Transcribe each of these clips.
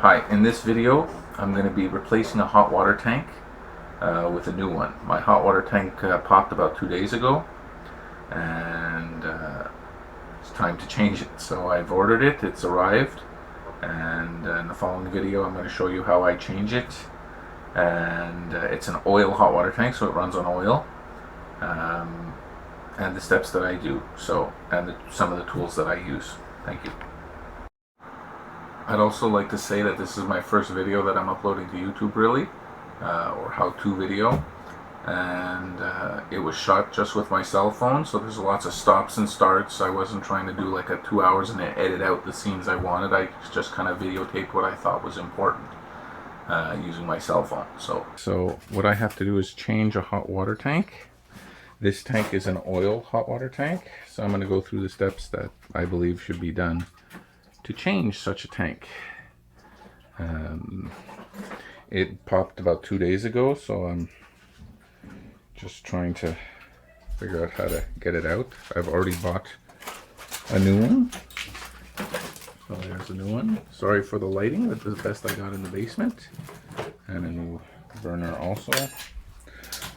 Hi, in this video I'm going to be replacing a hot water tank with a new one. My hot water tank popped about 2 days ago and it's time to change it. So I've ordered it, it's arrived, and in the following video I'm going to show you how I change it. And it's an oil hot water tank, so it runs on oil, and the steps that I do, and some of the tools that I use. Thank you. I'd also like to say that this is my first video that I'm uploading to YouTube, really, or how-to video, and it was shot just with my cell phone, so there's lots of stops and starts. I wasn't trying to do like a 2 hours and edit out the scenes I wanted. I just kind of videotaped what I thought was important using my cell phone. So what I have to do is change a hot water tank. This tank is an oil hot water tank, so I'm going to go through the steps that I believe should be done to change such a tank. It popped about 2 days ago, so I'm just trying to figure out how to get it out. I've already bought a new one. So there's a new one. Sorry for the lighting, but this is the best I got in the basement. And a new burner also.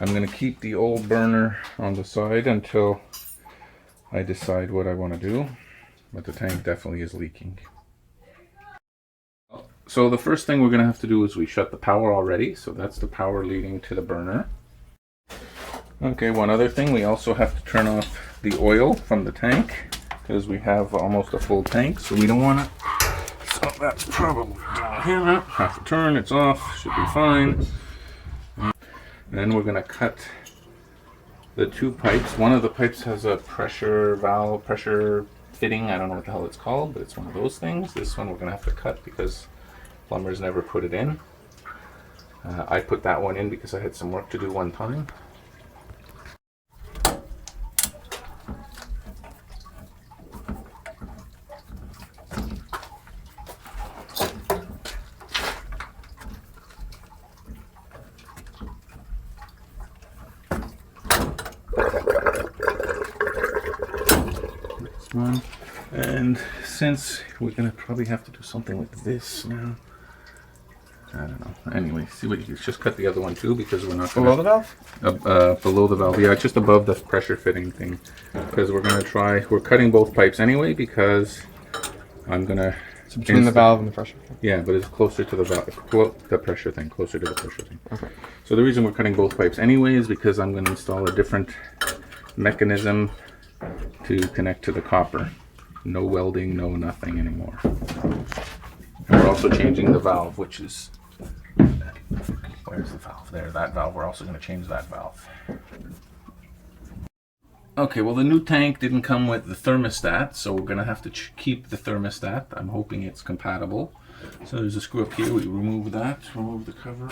I'm going to keep the old burner on the side until I decide what I want to do. But the tank definitely is leaking. So the first thing we're going to have to do is we shut the power already. So that's the power leading to the burner. Okay, one other thing, we also have to turn off the oil from the tank because we have almost a full tank, so we don't want to. So that's probably down here. Half a turn, it's off, should be fine. And then we're going to cut the two pipes. One of the pipes has a pressure valve, pressure fitting. I don't know what the hell it's called, but it's one of those things. This one we're going to have to cut because plumbers never put it in. I put that one in because I had some work to do one time. One. And since we're gonna probably have to do something with this now, I don't know. Anyway, see what you just cut the other one too, because we're not gonna, below the valve. Below the valve, yeah, just above the pressure fitting thing, because we're gonna try. We're cutting both pipes anyway because I'm gonna. It's between the valve and the pressure thing. Yeah, but it's closer to the valve, the pressure thing, closer to the pressure thing. Okay. So the reason we're cutting both pipes anyway is because I'm gonna install a different mechanism to connect to the copper. No welding, no nothing anymore. And we're also changing the valve, which is, where's the valve? There, that valve. We're also going to change that valve. Okay, well the new tank didn't come with the thermostat, so we're going to have to keep the thermostat. I'm hoping it's compatible. So there's a screw up here. We remove that, remove the cover.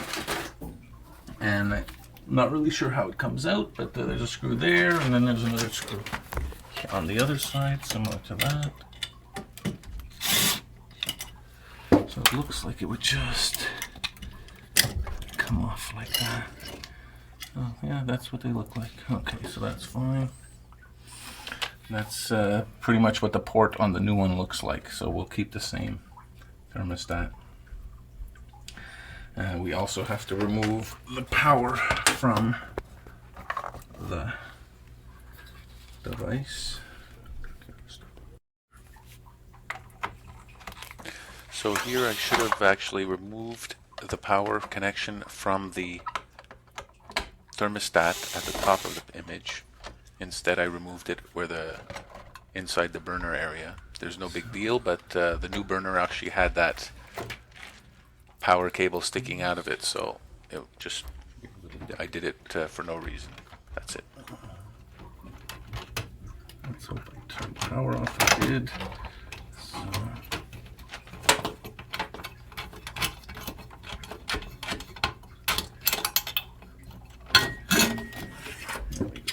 And I'm not really sure how it comes out, but there's a screw there, and then there's another screw on the other side, similar to that. So it looks like it would just come off like that. Oh, yeah, that's what they look like. Okay, so that's fine. That's pretty much what the port on the new one looks like, so we'll keep the same thermostat. We also have to remove the power from the device. So here I should have actually removed the power connection from the thermostat at the top of the image. Instead I removed it where inside the burner area. There's no big deal, but the new burner actually had that power cable sticking out of it, so I did it for no reason. That's it. Let's hope I turn the power off. I did. So.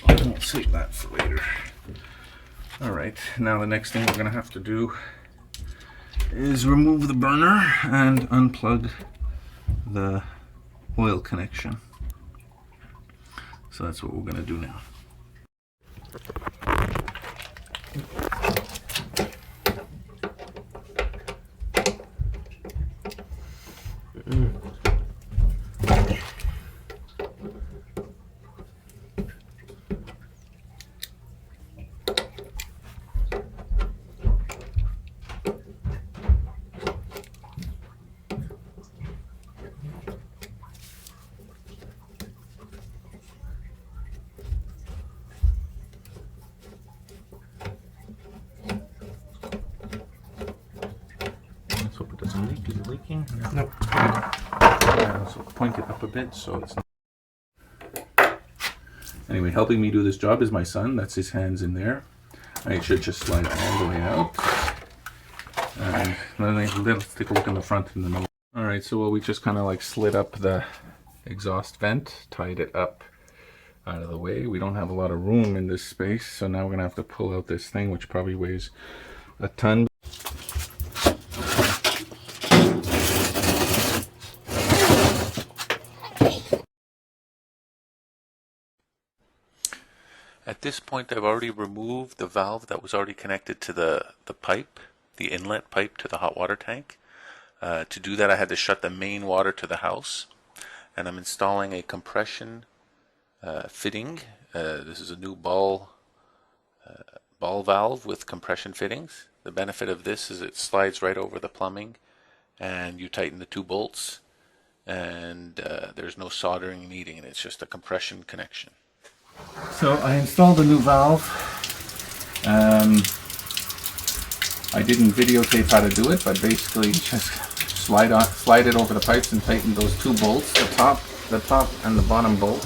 I'll save that for later. Alright, now the next thing we're going to have to do is remove the burner and unplug the oil connection. So that's what we're going to do now. doesn't leak. Is it leaking? Nope. So point it up a bit so it's not. Anyway, helping me do this job is my son. That's his hands in there. I should just slide all the way out. And then let's take a look in the front and the nose. Alright, so we just kind of like slid up the exhaust vent, tied it up out of the way. We don't have a lot of room in this space, so now we're going to have to pull out this thing, which probably weighs a ton. At this point, I've already removed the valve that was already connected to the pipe, the inlet pipe to the hot water tank. To do that, I had to shut the main water to the house, and I'm installing a compression fitting. This is a new ball valve with compression fittings. The benefit of this is it slides right over the plumbing, and you tighten the 2 bolts, and there's no soldering needing, and it's just a compression connection. So I installed a new valve. I didn't videotape how to do it, but basically just slide it over the pipes and tighten those 2 bolts, the top and the bottom bolt,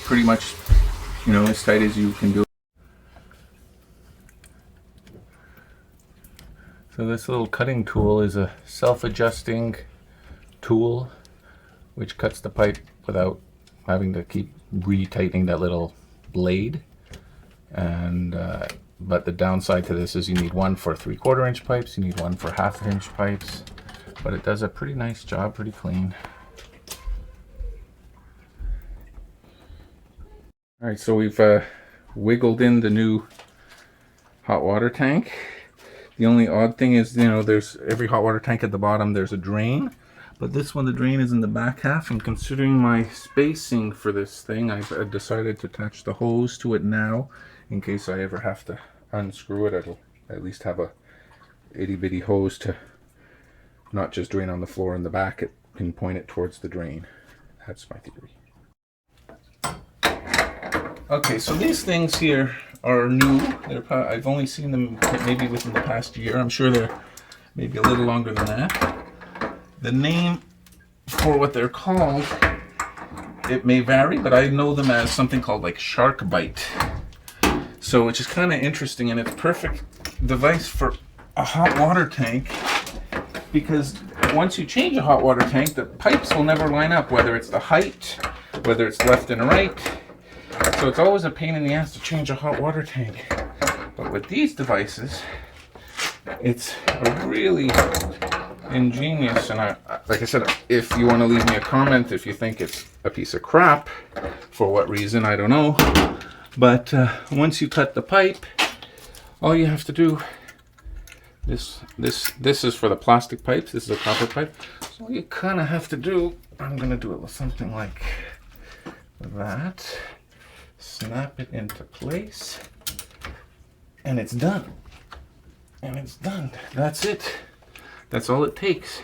pretty much, you know, as tight as you can do it. So this little cutting tool is a self-adjusting tool which cuts the pipe without having to keep retightening that little blade. And but the downside to this is you need one for 3/4 inch pipes, you need one for 1/2 inch pipes, but it does a pretty nice job, pretty clean. All right, so we've wiggled in the new hot water tank. The only odd thing is, you know, there's every hot water tank at the bottom, there's a drain. But this one, the drain is in the back half, and considering my spacing for this thing, I've decided to attach the hose to it now, in case I ever have to unscrew it. It'll at least have a itty bitty hose to not just drain on the floor in the back, it can point it towards the drain. That's my theory. Okay, so these things here are new. I've only seen them maybe within the past year. I'm sure they're maybe a little longer than that. The name for what they're called, it may vary, but I know them as something called like Sharkbite. So, which is kind of interesting, and it's a perfect device for a hot water tank, because once you change a hot water tank, the pipes will never line up, whether it's the height, whether it's left and right. So it's always a pain in the ass to change a hot water tank. But with these devices, it's a really ingenious, and like I said, if you want to leave me a comment if you think it's a piece of crap, for what reason, I don't know, but once you cut the pipe, all you have to do, this is for the plastic pipes, this is a copper pipe, so all you kind of have to do, I'm going to do it with something like that, snap it into place, and it's done, that's it. That's all it takes.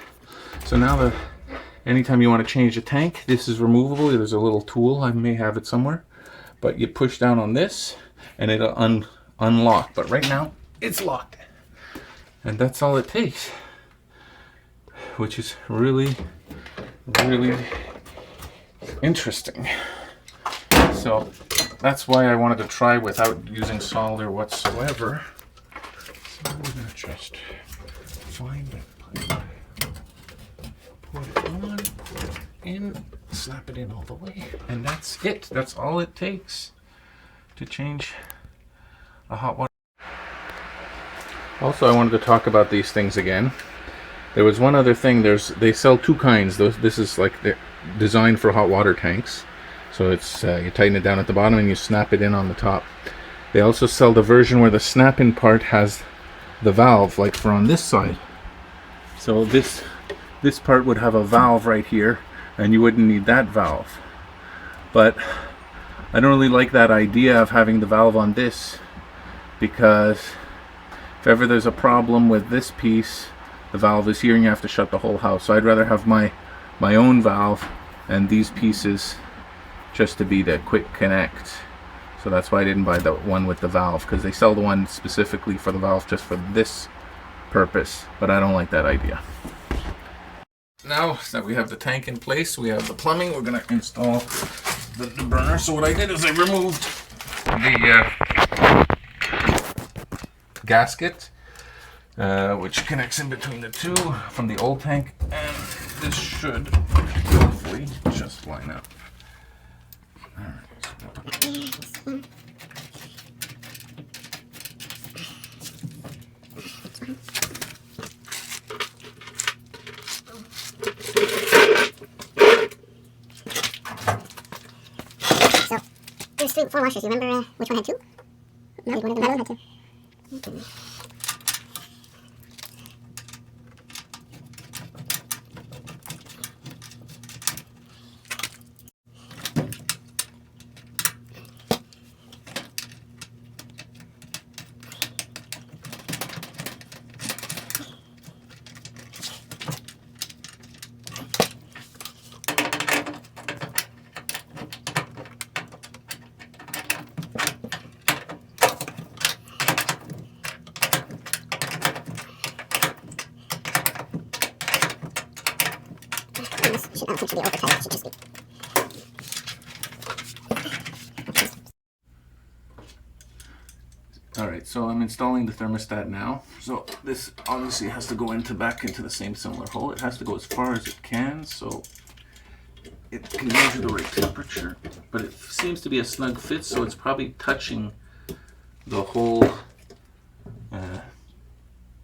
So now anytime you want to change the tank, this is removable. There's a little tool, I may have it somewhere, but you push down on this and it'll unlock. But right now it's locked, and that's all it takes, which is really, really interesting. So that's why I wanted to try without using solder whatsoever. So we're gonna just find it. Put it on, put it in, slap it in all the way, and that's it. That's all it takes to change a hot water. Also, I wanted to talk about these things again. There was one other thing. They sell 2 kinds. This is like designed for hot water tanks. So it's you tighten it down at the bottom and you snap it in on the top. They also sell the version where the snap-in part has the valve, like for on this side. So this part would have a valve right here, and you wouldn't need that valve. But I don't really like that idea of having the valve on this, because if ever there's a problem with this piece, the valve is here and you have to shut the whole house. So I'd rather have my own valve and these pieces just to be the quick connect. So that's why I didn't buy the one with the valve, because they sell the one specifically for the valve just for this purpose, but I don't like that idea. now that we have the tank in place, we have the plumbing, we're going to install the burner. So what I did is I removed the gasket, which connects in between the two from the old tank, and this should hopefully just line up. All right, so we'll put there's 4 washers. You remember which one had 2? No, one of them had 2. Okay. I don't think it should be over tight. It should just be. Alright, so I'm installing the thermostat now. So this obviously has to go back into the same similar hole. It has to go as far as it can, so it can measure the right temperature. But it seems to be a snug fit, so it's probably touching the whole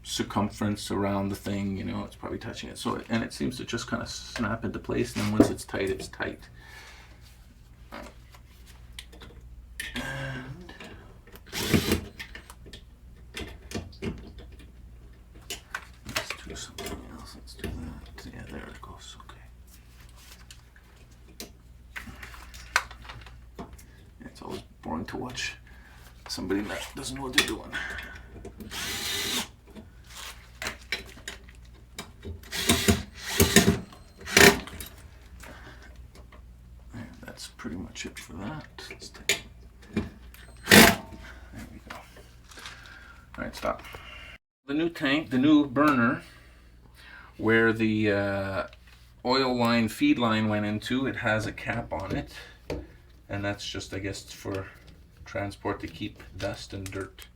circumference around the thing, you know, it's probably touching it. So, and it seems to just kind of snap into place, and then once it's tight, it's tight. And let's do something else. Let's do that. Yeah, there it goes. Okay. It's always boring to watch somebody that doesn't know what they're doing. That's pretty much it for that. Let's take it. There we go. Alright, stop. The new tank, the new burner, where the oil line, feed line went into, it has a cap on it. And that's just, I guess, for transport to keep dust and dirt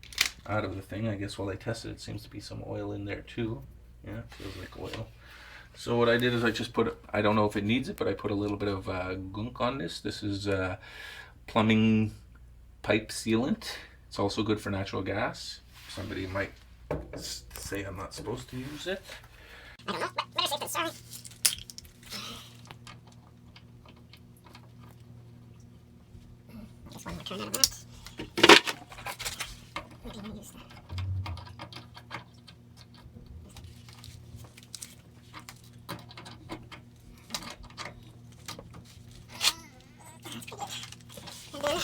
out of the thing. I guess while I tested it, seems to be some oil in there too. Yeah, it feels like oil. So what I did is I just put, I don't know if it needs it, but I put a little bit of gunk on this. This is plumbing pipe sealant. It's also good for natural gas. Somebody might say I'm not supposed to use it. I don't know, but better safe than sorry. I just want to turn out of that. Maybe I'll use that. And then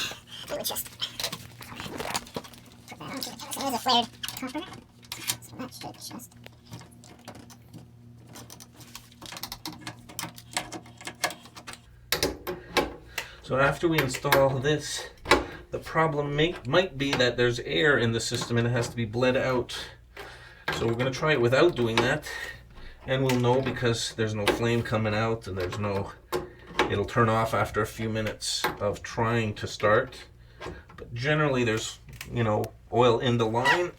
we would just put that onto it. So there's a flared copper. So that should just. So after we install this, the problem might be that there's air in the system and it has to be bled out. So we're going to try it without doing that, and we'll know because there's no flame coming out and there's no, it'll turn off after a few minutes of trying to start. But generally there's, you know, oil in the line,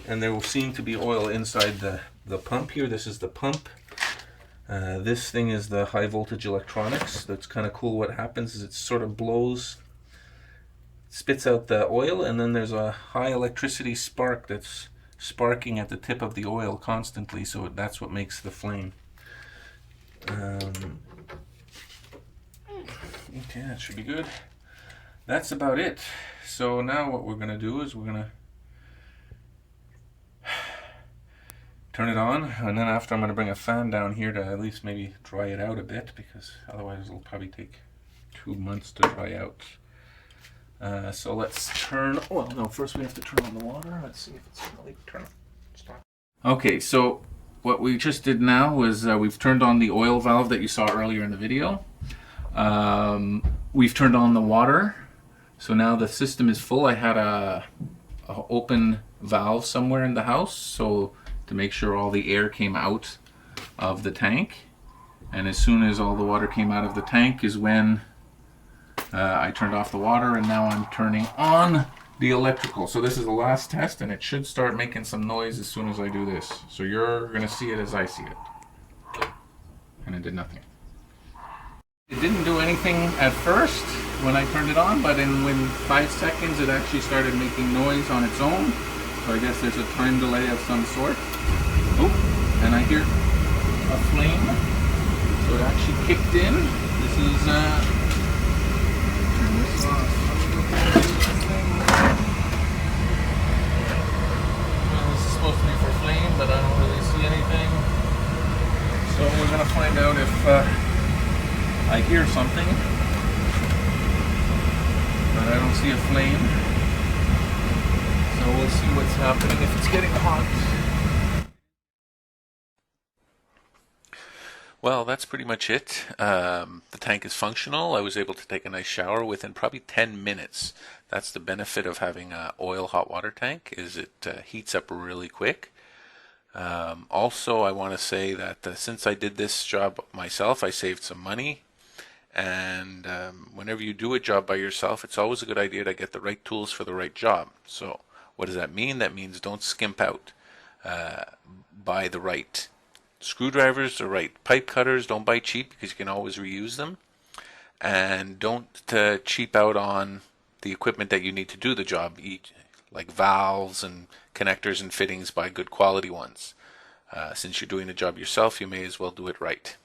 and there will seem to be oil inside the pump here. This is the pump. This thing is the high voltage electronics. That's kind of cool. What happens is it sort of blows, spits out the oil, and then there's a high electricity spark that's sparking at the tip of the oil constantly, so that's what makes the flame. Okay, that should be good. That's about it. So now what we're going to do is we're going to turn it on, and then after I'm going to bring a fan down here to at least maybe dry it out a bit, because otherwise it'll probably take 2 months to dry out. So let's turn, well no, first we have to turn on the water. Let's see if it's really turn on. Stop. Okay, so what we just did now was we've turned on the oil valve that you saw earlier in the video. We've turned on the water, so now the system is full. I had a open valve somewhere in the house, so to make sure all the air came out of the tank. And as soon as all the water came out of the tank is when I turned off the water, and now I'm turning on the electrical. So this is the last test, and it should start making some noise as soon as I do this. So you're going to see it as I see it. And it did nothing. It didn't do anything at first when I turned it on, but within 5 seconds it actually started making noise on its own. So I guess there's a time delay of some sort. Oh, and I hear a flame. So it actually kicked in. This is turn this off. Well, this is supposed to be for flame, but I don't really see anything. So we're gonna find out if I hear something, but I don't see a flame. So we'll see what's happening if it's getting hot. Well, that's pretty much it. The tank is functional. I was able to take a nice shower within probably 10 minutes. That's the benefit of having an oil hot water tank, is it heats up really quick. Also, I want to say that since I did this job myself, I saved some money. And whenever you do a job by yourself, it's always a good idea to get the right tools for the right job. So what does that mean? That means don't skimp out. Buy the right screwdrivers, the right pipe cutters. Don't buy cheap, because you can always reuse them. And don't cheap out on the equipment that you need to do the job. Like valves and connectors and fittings, buy good quality ones. Since you're doing the job yourself, you may as well do it right.